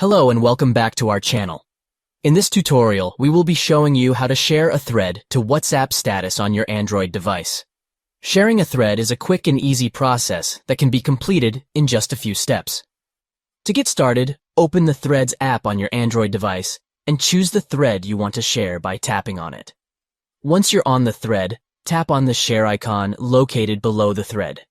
Hello and welcome back to our channel. In this tutorial, we will be showing you how to share a thread to WhatsApp status on your Android device. Sharing a thread is a quick and easy process that can be completed in just a few steps. To get started, open the Threads app on your Android device and choose the thread you want to share by tapping on it. Once you're on the thread, tap on the share icon located below the thread.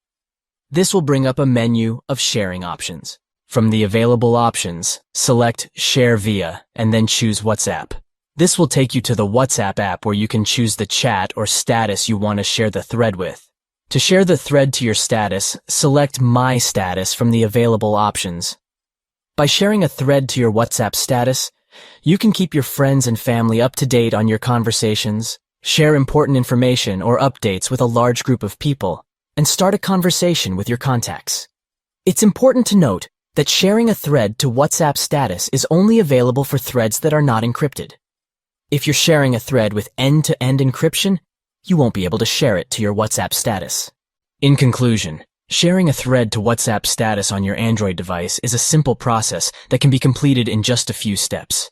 This will bring up a menu of sharing options. From the available options, select Share Via and then choose WhatsApp. This will take you to the WhatsApp app where you can choose the chat or status you want to share the thread with. To share the thread to your status, select My Status from the available options. By sharing a thread to your WhatsApp status, you can keep your friends and family up to date on your conversations, share important information or updates with a large group of people, and start a conversation with your contacts. It's important to note that sharing a thread to WhatsApp status is only available for threads that are not encrypted. If you're sharing a thread with end-to-end encryption, you won't be able to share it to your WhatsApp status. In conclusion, sharing a thread to WhatsApp status on your Android device is a simple process that can be completed in just a few steps.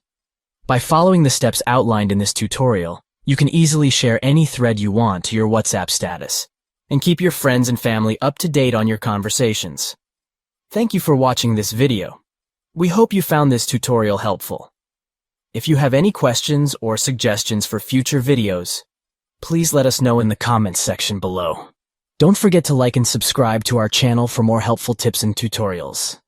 By following the steps outlined in this tutorial, you can easily share any thread you want to your WhatsApp status and keep your friends and family up to date on your conversations. Thank you for watching this video. We hope you found this tutorial helpful. If you have any questions or suggestions for future videos, please let us know in the comments section below. Don't forget to like and subscribe to our channel for more helpful tips and tutorials.